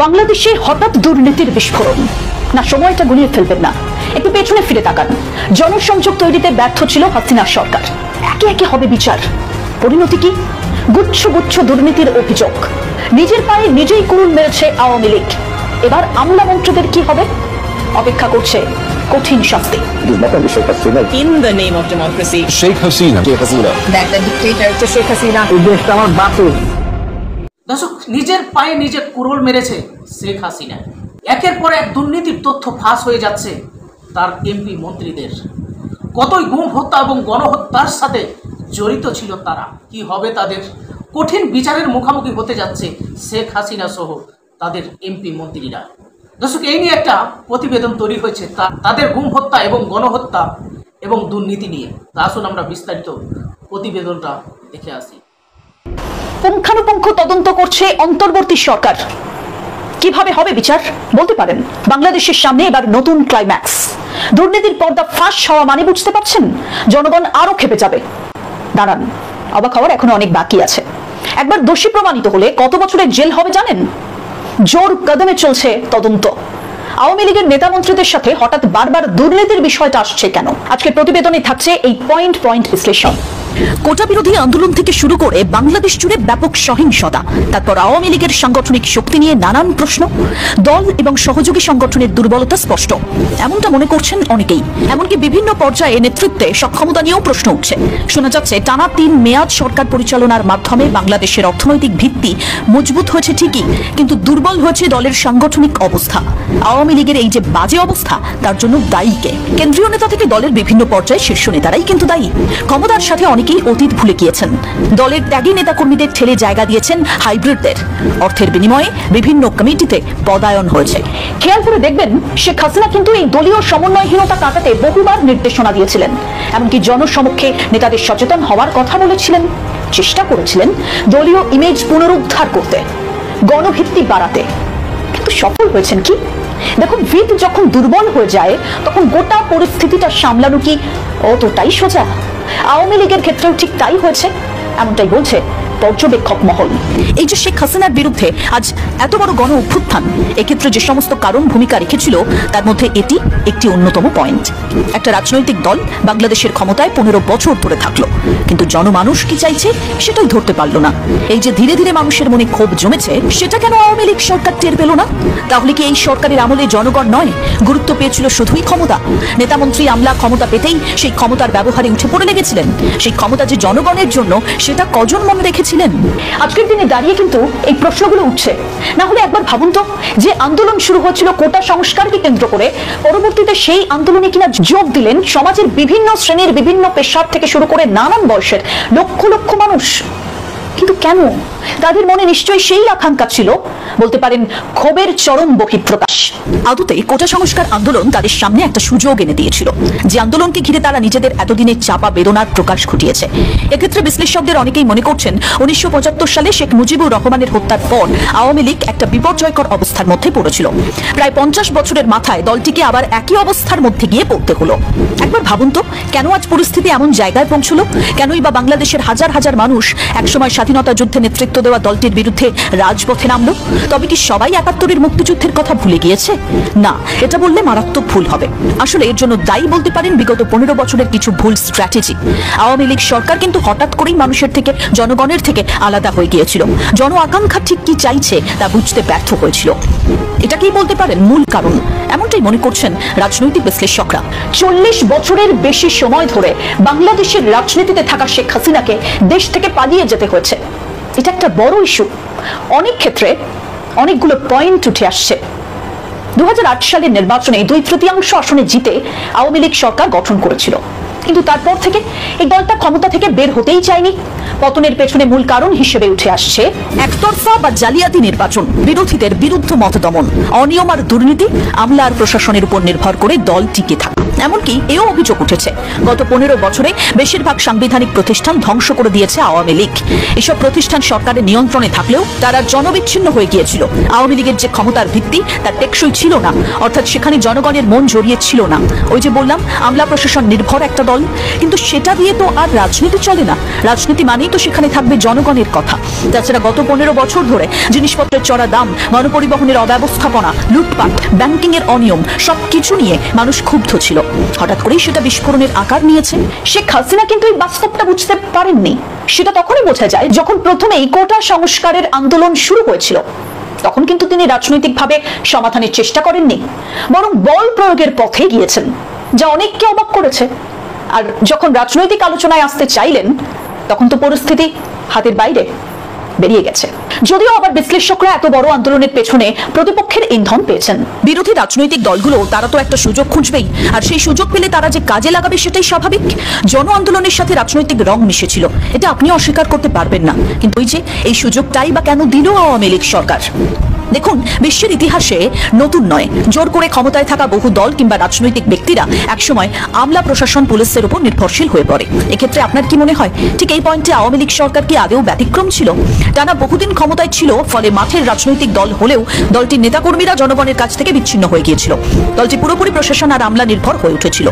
বাংলাদেশে হঠাৎ দুর্নীতির বিস্ফোরণ, না সময়টা গুলিয়ে ফেলবেন না, একটু পেছনে ফিরে তাকান। জনসংযোগ তৈরিতে ব্যর্থ ছিল হাসিনা সরকার। একে একে হবে বিচার, পরিণতি কি? গুচ্ছ গুচ্ছ দুর্নীতির অভিযোগ, নিজের পায়ে নিজেই কুড়ুল মেরেছে আওয়ামী লীগ। এবার আমলা মন্ত্রীদের কি হবে? অপেক্ষা করছে কঠিন শাস্তি। In the name of democracy, Sheikh Hasina. that the dictator to Sheikh Hasina. দর্শক, নিজের পায়ে নিজে কুড়োল মেরেছে শেখ হাসিনা। একের পর এক দুর্নীতির তথ্য ফাঁস হয়ে যাচ্ছে তার এমপি মন্ত্রীদের। কতই গুম হত্যা এবং গণহত্যার সাথে জড়িত ছিল তারা। কি হবে তাদের? কঠিন বিচারের মুখোমুখি হতে যাচ্ছে শেখ হাসিনা সহ তাদের এমপি মন্ত্রীরা। দর্শক, এই নিয়ে একটা প্রতিবেদন তৈরি হয়েছে তাদের গুম হত্যা এবং গণহত্যা এবং দুর্নীতি নিয়ে। তা আসুন আমরা বিস্তারিত প্রতিবেদনটা দেখে আসি। পুঙ্খানুপুঙ্খ তদন্ত করছে অন্তর্বর্তী সরকার। কিভাবে হবে বিচার বলতে পারেন? বাংলাদেশের সামনে এবার নতুন ক্লাইম্যাক্স। দুর্নীতির পর্দা ফাঁস হওয়া মানে বুঝতে পারছেন, জনগণ আরো ক্ষেপে যাবে। দাঁড়ান, অবাক হওয়ার এখনো অনেক বাকি আছে। একবার দোষী প্রমাণিত হলে কত বছরের জেল হবে জানেন? জোর কদমে চলছে তদন্ত। আওয়ামী লীগের নেতা মন্ত্রীদের সাথে হঠাৎ বারবার দুর্নীতির বিষয়টা আসছে কেন? আজকের প্রতিবেদনে থাকছে এই পয়েন্ট পয়েন্ট বিশ্লেষণ। কোটা বিরোধী আন্দোলন থেকে শুরু করে বাংলাদেশ জুড়ে ব্যাপক সহিংসতা, তারপর আওয়ামী লীগের সাংগঠনিক শক্তি নিয়ে নানান প্রশ্ন, দল এবং সহযোগী সংগঠনের দুর্বলতা স্পষ্ট, এমনটা মনে করছেন অনেকেই। এমনকি বিভিন্ন পর্যায়ে নেতৃত্বে সক্ষমতা নিয়েও প্রশ্ন উঠছে। শোনা যাচ্ছে টানা 3 মেয়াদ সরকার পরিচালনার মাধ্যমে বাংলাদেশের অর্থনৈতিক ভিত্তি মজবুত হয়েছে ঠিকই, কিন্তু দুর্বল হয়েছে দলের সাংগঠনিক অবস্থা। আওয়ামী লীগের এই যে বাজে অবস্থা, তার জন্য দায়ী কে? কেন্দ্রীয় নেতা থেকে দলের বিভিন্ন পর্যায়ে শীর্ষ নেতারাই কিন্তু দায়ী। ক্ষমতার সাথে অনেকেই অতীত ভুলে গিয়েছেন। দলের ত্যাগী নেতাকর্মীদের ঠেলে জায়গা দিয়েছেন হাইব্রিডদের। অর্থের বিনিময়ে বিভিন্ন কমিটিতে পদায়ন হয়েছে। খেয়াল করে দেখবেন, শেখ হাসিনা কিন্তু এই দলীয় সমন্বয়হীনতা কাটাতে বহুবার নির্দেশনা দিয়েছিলেন। এমনকি জনসমক্ষে নেতাদের সচেতন হওয়ার কথা বলেছিলেন, চেষ্টা করেছিলেন দলীয় ইমেজ পুনরুদ্ধার করতে, গণভিত্তি বাড়াতে। কিন্তু সফল হয়েছেন কি? দেখুন, ভিত যখন দুর্বল হয়ে যায় তখন গোটা পরিস্থিতিটা সামলানো কি অতটাই সোজা? আওয়ামী লীগের ক্ষেত্রেও ঠিক তাই হয়েছে, এমনটাই বলছে পর্যবেক্ষক মহল। এই যে শেখ হাসিনার বিরুদ্ধে আজ এত বড় গণ অভ্যুত্থান, এক্ষেত্রে যে সমস্ত কারণ ভূমিকা রেখেছিল তার মধ্যে এটি একটি অন্যতম পয়েন্ট। একটা রাজনৈতিক দল বাংলাদেশের ক্ষমতায় 15 বছর ধরে থাকলো, কিন্তু জনমানুষ কি চাইছে সেটাই ধরতে পারলো না। এই যে ধীরে ধীরে মানুষের মনে ক্ষোভ জমেছে, সেটা কেন আওয়ামী লীগ সরকার টের পেল না? তাহলে কি এই সরকারের আমলে জনগণ নয়, গুরুত্ব পেয়েছিল শুধুই ক্ষমতা? নেতামন্ত্রী আমলা ক্ষমতা পেতেই সেই ক্ষমতার ব্যবহারে উঠে পড়ে লেগেছিলেন। সেই ক্ষমতা যে জনগণের জন্য, সেটা কজন মনে রেখেছিলেন? আজকের দিনে দাঁড়িয়ে কিন্তু এই প্রশ্নগুলো উঠছে। না হলে একবার ভাবুন তো, যে আন্দোলন শুরু হয়েছিল কোটা সংস্কারকে কেন্দ্র করে, পরবর্তীতে সেই আন্দোলনে কিনা যোগ দিলেন সমাজের বিভিন্ন শ্রেণীর, বিভিন্ন পেশাব থেকে শুরু করে নানান বয়সের লক্ষ লক্ষ মানুষ। কিন্তু কেন? তাদের মনে নিশ্চয়ই সেই আকাঙ্ক্ষা ছিল, বলতে পারেন ক্ষোভের চরম বহিঃপ্রকাশ। আদতে কোটা সংস্কার আন্দোলন তাদের সামনে একটা সুযোগ এনে দিয়েছিল, যে আন্দোলনকে ঘিরে তারা নিজেদের এতদিনের চাপা বেদনার প্রকাশ ঘটিয়েছে। এক্ষেত্রে বিশ্লেষকদের অনেকেই মনে করছেন 1975 সালে শেখ মুজিবুর রহমানের হত্যার পর আওয়ামী লীগ একটা বিপর্যয়কর অবস্থার মধ্যে পড়েছিল। প্রায় 50 বছরের মাথায় দলটিকে আবার একই অবস্থার মধ্যে গিয়ে পড়তে হলো। একবার ভাবুন তো, কেন আজ পরিস্থিতি এমন জায়গায় পৌঁছলো? কেনই বা বাংলাদেশের হাজার হাজার মানুষ একসময় স্বাধীনতা যুদ্ধে নেতৃত্ব দেওয়া দলটির বিরুদ্ধে রাজপথে নামলো? তবে কি সবাই 71-এর মুক্তিযুদ্ধের কথা ভুলে গিয়েছে? না, এটা বললে মারাত্মক ভুল হবে। আসলে এর জন্য দায়ী বলতে পারেন বিগত 15 বছরের কিছু ভুল স্ট্র্যাটেজি। আওয়ামী লীগ সরকার কিন্তু হঠাৎ করেই মানুষের থেকে, জনগণের থেকে আলাদা হয়ে গিয়েছিল। জন আকাঙ্ক্ষা ঠিক কি চাইছে তা বুঝতে ব্যর্থ হয়েছিল। এটা কি বলতে পারেন মূল কারণ? এমনটাই মনে করছেন রাজনৈতিক বিশ্লেষকরা। 40 বছরের বেশি সময় ধরে বাংলাদেশের রাজনীতিতে থাকা শেখ হাসিনাকে দেশ থেকে পালিয়ে যেতে হয়েছে। এটা একটা বড় ইস্যু। অনেক ক্ষেত্রে অনেকগুলো পয়েন্ট উঠে আসছে। 2008 সালের নির্বাচনে 2/3 আসনে জিতে আওয়ামী লীগ সরকার গঠন করেছিল, কিন্তু তারপর থেকে এই দলটা ক্ষমতা থেকে বের হতেই চায়নি। পতনের পেছনে মূল কারণ হিসেবে উঠে আসছে একতরফা বা জালিয়াতি নির্বাচন, বিরোধীদের বিরুদ্ধ মতদমন, অনিয়ম আর দুর্নীতি, আমলা আর প্রশাসনের উপর নির্ভর করে দল টিকে থাকে। এমনকি এও অভিযোগ উঠেছে গত 15 বছরে বেশিরভাগ সাংবিধানিক প্রতিষ্ঠান ধ্বংস করে দিয়েছে আওয়ামী লীগ। এসব প্রতিষ্ঠান সরকারের নিয়ন্ত্রণে থাকলেও তারা জনবিচ্ছিন্ন হয়ে গিয়েছিল। আওয়ামী লীগের যে ক্ষমতার ভিত্তি তা টেকসই ছিল না, অর্থাৎ সেখানে জনগণের মন জড়িয়ে ছিল না। ওই যে বললাম আমলা প্রশাসন নির্ভর একটা দল, কিন্তু সেটা দিয়ে তো আর রাজনীতি চলে না। রাজনীতি মানেই তো সেখানে থাকবে জনগণের কথা। তাছাড়া গত 15 বছর ধরে জিনিসপত্রের চড়া দাম, গণপরিবহনের অব্যবস্থাপনা, লুটপাট, ব্যাংকিং এর অনিয়ম সবকিছু নিয়ে মানুষ ক্ষুব্ধ ছিল। হঠাৎ করেই সেটা বিস্ফোরণের আকার নিয়েছে। শেখ হাসিনা কিন্তু এই বাস্তবটা বুঝতে পারেননি। সেটা তখনই বোঝা যায় যখন প্রথমেই কোটা সংস্কারের আন্দোলন শুরু হয়েছিল। তখন কিন্তু তিনি রাজনৈতিকভাবে সমাধানের চেষ্টা করেননি, বরং বল প্রয়োগের পথে গিয়েছেন, যা অনেককে অবাক করেছে। আর যখন রাজনৈতিক আলোচনায় আসতে চাইলেন তখন তো পরিস্থিতি হাতের বাইরে বেরিয়ে গেছে। যদিও আবার বিশ্লেষকরা এত বড় আন্দোলনের পেছনে প্রতিপক্ষের ইন্ধন পেয়েছেন। বিরোধী রাজনৈতিক দলগুলো তারা তো একটা সুযোগ খুঁজবেই, আর সেই সুযোগ পেলে তারা যে কাজে লাগাবে সেটাই স্বাভাবিক। জন আন্দোলনের সাথে রাজনৈতিক রং মিশেছিল, এটা আপনি অস্বীকার করতে পারবেন না। কিন্তু ওই যে এই সুযোগটাই বা কেন দিল আওয়ামী লীগ সরকার? দেখুন, বিশ্বের ইতিহাসে নতুন নয়, জোর করে ক্ষমতায় থাকা বহু দল কিংবা রাজনৈতিক ব্যক্তিরা একসময় আমলা প্রশাসন পুলিশের উপর নির্ভরশীল হয়ে পড়ে। এক্ষেত্রে আপনার কি মনে হয় ঠিক এই পয়েন্টে আওয়ামী লীগ সরকার কি আদৌ ব্যতিক্রম ছিল? টানা বহুদিন ক্ষমতায় ছিল, ফলে মাঠের রাজনৈতিক দল হলেও দলটির নেতাকর্মীরা জনগণের কাছ থেকে বিচ্ছিন্ন হয়ে গিয়েছিল। দলটি পুরোপুরি প্রশাসন আর আমলা নির্ভর হয়ে উঠেছিল।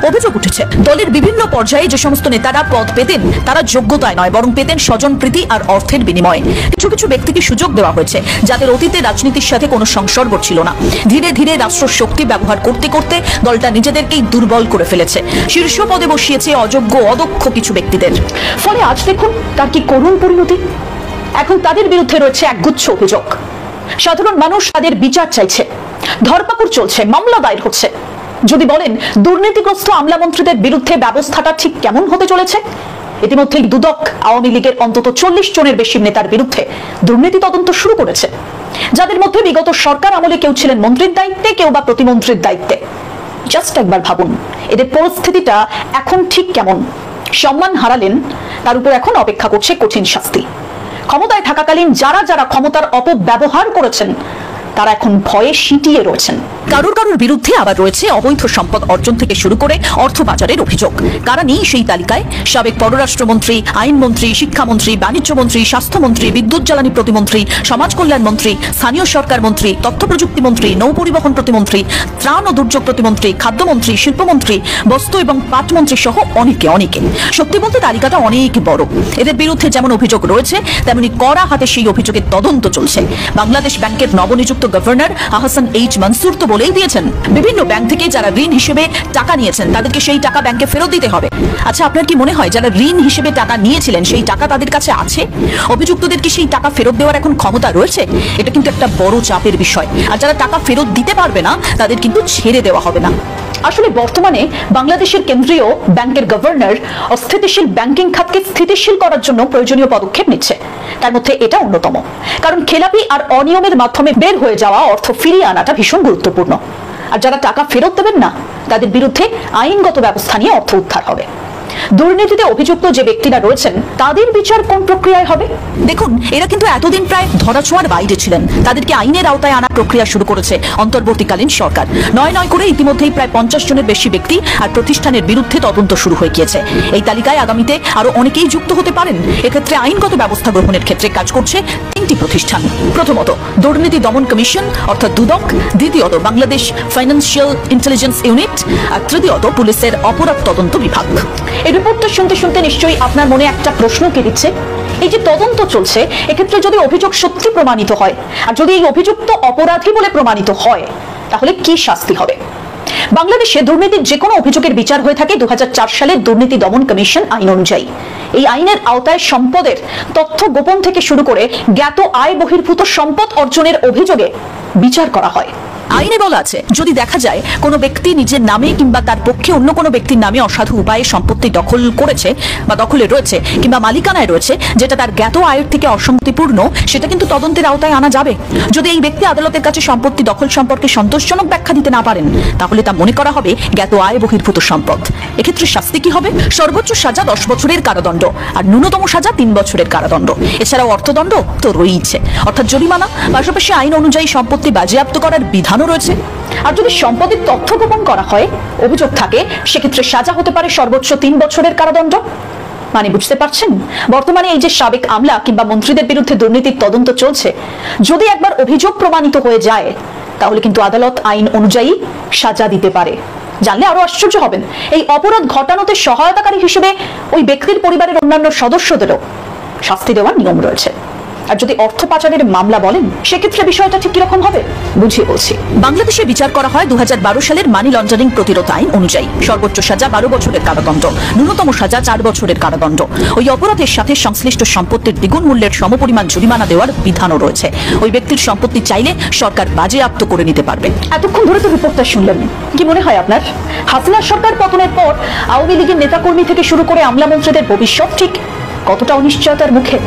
অভিযোগ উঠেছে দলের বিভিন্ন পর্যায়ে যে সমস্ত নেতারা পদ পেতেন তারা যোগ্যতায় নয়, বরং পেতেন স্বজনপ্রীতি আর অর্থের বিনিময়ে। কিছু কিছু ব্যক্তিকে সুযোগ দেওয়া হয়েছে যাদের অতীতে রাজনীতির সাথে কোনো সংসর্গ ছিল না। ধীরে ধীরে রাষ্ট্র শক্তি ব্যবহার করতে করতে দলটা নিজেদেরকেই দুর্বল করে ফেলেছে। শীর্ষ পদে বসিয়েছে অযোগ্য অদক্ষ কিছু ব্যক্তিদের। ফলে আজ দেখুন তার কি করুণ পরিণতি। এখন তাদের বিরুদ্ধে রয়েছে একগুচ্ছ অভিযোগ। সাধারণ মানুষ তাদের বিচার চাইছে, ধরপাকড় চলছে, মামলা দায়ের হচ্ছে। যদি বলেন দুর্নীতিগ্রস্ত আমলা মন্ত্রীদের বিরুদ্ধে ব্যবস্থাটা ঠিক কেমন হতে চলেছে? ইতিমধ্যেই দুদক আওয়ামী লীগের অন্তত 40 জনের বেশি নেতার বিরুদ্ধে দুর্নীতি তদন্ত শুরু করেছে, যাদের মধ্যে বিগত সরকার আমলে কেউ ছিলেন মন্ত্রীর দায়িত্বে, কেউ বা প্রতিমন্ত্রীর দায়িত্বে। জাস্ট একবার ভাবুন এদের পরিস্থিতিটা এখন ঠিক কেমন। সম্মান হারালেন, তার উপর এখন অপেক্ষা করছে কঠিন শাস্তি। ক্ষমতায় থাকাকালীন যারা যারা ক্ষমতার অপব্যবহার করেছেন তারা এখন ভয়ে সিটিয়ে রয়েছেন। কারোর কারোর বিরুদ্ধে আবার রয়েছে অবৈধ সম্পদ অর্জন থেকে শুরু করে অর্থ পাচারের অভিযোগ। কারা নেই সেই তালিকায়? সাবেক পররাষ্ট্রমন্ত্রী, আইনমন্ত্রী, শিক্ষামন্ত্রী, বাণিজ্যমন্ত্রী, স্বাস্থ্যমন্ত্রী, বিদ্যুৎ জ্বালানি প্রতিমন্ত্রী, সমাজ কল্যাণ মন্ত্রী, স্থানীয় সরকার মন্ত্রী, তথ্য প্রযুক্তি মন্ত্রী, নৌ পরিবহন প্রতিমন্ত্রী, ত্রাণ ও দুর্যোগ প্রতিমন্ত্রী, খাদ্যমন্ত্রী, শিল্পমন্ত্রী, বস্ত্র এবং পাট মন্ত্রী সহ অনেকে অনেকে। সত্যি বলতে তালিকাটা অনেক বড়। এদের বিরুদ্ধে যেমন অভিযোগ রয়েছে তেমনি কড়া হাতে সেই অভিযোগের তদন্ত চলছে। বাংলাদেশ ব্যাংকের নবনিযুক্ত গভর্নর আহসান এইচ মনসুর তো বলেই দিয়েছেন বিভিন্ন ব্যাংক থেকে যারা ঋণ হিসেবে টাকা নিয়েছেন তাদেরকে সেই টাকা ব্যাংকে ফেরত দিতে হবে। আচ্ছা, আপনার কি মনে হয় যারা ঋণ হিসেবে টাকা নিয়েছিলেন সেই টাকা তাদের কাছে আছে? অভিযুক্তদের কি সেই টাকা ফেরত দেওয়ার এখন ক্ষমতা রয়েছে? এটা কিন্তু একটা বড় চাপের বিষয়। আর যারা টাকা ফেরত দিতে পারবে না তাদের কিন্তু ছেড়ে দেওয়া হবে না। আসলে বর্তমানে বাংলাদেশের কেন্দ্রীয় ব্যাংকের গভর্নর অস্থিতিশীল ব্যাংকিং খাতকে স্থিতিশীল করার জন্য প্রয়োজনীয় পদক্ষেপ নিচ্ছে। তার মধ্যে এটা অন্যতম, কারণ খেলাপি আর অনিয়মের মাধ্যমে বের হয়ে যাওয়া অর্থ ফিরিয়ে আনাটা ভীষণ গুরুত্বপূর্ণ। আর যারা টাকা ফেরত দেবেন না তাদের বিরুদ্ধে আইনগত ব্যবস্থা নিয়ে অর্থ উদ্ধার হবে। দুর্নীতিতে অভিযুক্ত যে ব্যক্তিরা রয়েছেন তাদের বিচার কোন প্রক্রিয়ায় হবে? দেখুন, এরা কিন্তু এতদিন প্রায় ধরাছোঁয়ার বাইরে ছিলেন। তাদেরকে আইনের আওতায় আনার প্রক্রিয়া শুরু করেছে অন্তর্বর্তীকালীন সরকার। নয় নয় করে ইতিমধ্যেই প্রায় 50 জনের বেশি ব্যক্তি আর প্রতিষ্ঠানের বিরুদ্ধে তদন্ত শুরু হয়ে গিয়েছে। এই তালিকায় আগামীতে আরো অনেকেই যুক্ত হতে পারেন। এক্ষেত্রে আইনগত ব্যবস্থা গ্রহণের ক্ষেত্রে কাজ করছে 3টি প্রতিষ্ঠান। প্রথমত দুর্নীতি দমন কমিশন অর্থাৎ দুদক, দ্বিতীয়ত বাংলাদেশ ফাইন্যান্সিয়াল ইন্টেলিজেন্স ইউনিট, আর তৃতীয়ত পুলিশের অপরাধ তদন্ত বিভাগ। এই রিপোর্টটা শুনতে শুনতে নিশ্চয়ই আপনার মনে একটা প্রশ্ন কে দিচ্ছে, এই যে তদন্ত চলছে এক্ষেত্রে যদি অভিযোগ সত্যি প্রমাণিত হয় আর যদি এই অভিযুক্ত অপরাধী বলে প্রমাণিত হয় তাহলে কি শাস্তি হবে? বাংলাদেশে দুর্নীতির যে কোনো অভিযোগের বিচার হয়ে থাকে 2004 সালের দুর্নীতি দমন কমিশন আইন অনুযায়ী। এই আইনের আওতায় সম্পদের তথ্য গোপন থেকে শুরু করে জ্ঞাত আয় বহির্ভূত সম্পদ অর্জনের অভিযোগে বিচার করা হয়। আইনে বলা আছে যদি দেখা যায় কোনো ব্যক্তি নিজের নামে কিংবা তার পক্ষে অন্য কোনো ব্যক্তির নামে অসাধু উপায়ে সম্পত্তি দখল করেছে বা দখলে রয়েছে কিংবা মালিকানায় রয়েছে যেটা তার জ্ঞাত আয়ের থেকে অসঙ্গতিপূর্ণ, সেটা কিন্তু তদন্তের আওতায় আনা যাবে। যদি এই ব্যক্তি আদালতের কাছে সম্পত্তি দখল সম্পর্কে সন্তোষজনক ব্যাখ্যা দিতে না পারেন তাহলে তা মনে করা হবে জ্ঞাত আয় বহির্ভূত সম্পদ। এক্ষেত্রে শাস্তি কি হবে? সর্বোচ্চ সাজা 10 বছরের কারাদণ্ড আর ন্যূনতম সাজা 3 বছরের কারাদণ্ড। এছাড়াও অর্থদণ্ড তো রয়েছে, অর্থাৎ জরিমানা। পাশাপাশি আইন অনুযায়ী সম্পত্তি বাজেয়াপ্ত করার বিধানও বিধানও রয়েছে। আর যদি সম্পদের তথ্য গোপন করা হয়, অভিযোগ থাকে, সেক্ষেত্রে সাজা হতে পারে সর্বোচ্চ 3 বছরের কারাদণ্ড। মানে বুঝতে পারছেন, বর্তমানে এই যে সাবেক আমলা কিংবা মন্ত্রীদের বিরুদ্ধে দুর্নীতির তদন্ত চলছে, যদি একবার অভিযোগ প্রমাণিত হয়ে যায়, তাহলে কিন্তু আদালত আইন অনুযায়ী সাজা দিতে পারে। জানলে আরো আশ্চর্য হবেন, এই অপরাধ ঘটানোতে সহায়তাকারী হিসেবে ওই ব্যক্তির পরিবারের অন্যান্য সদস্যদেরও শাস্তি দেওয়ার নিয়ম রয়েছে। আর যদি অর্থ পাচারের মামলা বলেন, সেক্ষেত্রে বিষয়টা ঠিক কিরকম হবে বুঝিয়ে বলছি। বাংলাদেশে বিচার করা হয় 2012 সালের মানি লন্ডারিং প্রতিরোধ আইন অনুযায়ী। সর্বোচ্চ সাজা 12 বছরের কারাদণ্ড, ন্যূনতম সাজা 4 বছরের কারাদণ্ড। ওই অপরাধের সাথে সংশ্লিষ্ট সম্পত্তির দ্বিগুণ মূল্যের সমপরিমাণ জরিমানা দেওয়ার বিধানও রয়েছে। ওই ব্যক্তির সম্পত্তি চাইলে সরকার বাজেয়াপ্ত করে নিতে পারবে। এতক্ষণ ধরে তো রিপোর্টটা শুনলেন, কি মনে হয় আপনার? হাসিনা সরকার পতনের পর আওয়ামী লীগের নেতাকর্মী থেকে শুরু করে আমলা মন্ত্রীদের ভবিষ্যৎ ঠিক কতটা অনিশ্চয়তার মুখে?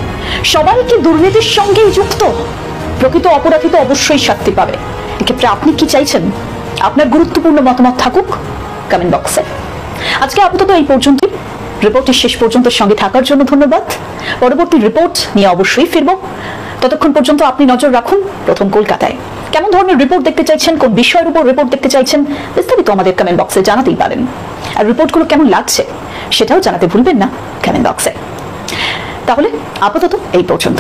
সবাই কি দুর্নীতির সঙ্গেই যুক্ত? প্রকৃত অপরাধী তো অবশ্যই শাস্তি পাবে। এক্ষেত্রে আপনি কি চাইছেন? আপনার গুরুত্বপূর্ণ মতামত থাকুক কমেন্ট বক্সে। আজকে আপাতত এই পর্যন্তই। রিপোর্টের শেষ পর্যন্ত সঙ্গে থাকার জন্য ধন্যবাদ। পরবর্তী রিপোর্ট নিয়ে অবশ্যই ফিরব। ততক্ষণ পর্যন্ত আপনি নজর রাখুন প্রথম কলকাতায়। কেমন ধরনের রিপোর্ট দেখতে চাইছেন, কোন বিষয়ের উপর রিপোর্ট দেখতে চাইছেন, বিস্তারিত আমাদের কমেন্ট বক্সে জানাতেই পারেন। আর রিপোর্টগুলো কেমন লাগছে সেটাও জানাতে ভুলবেন না কমেন্ট বক্সে। তাহলে আপাতত এই পর্যন্ত।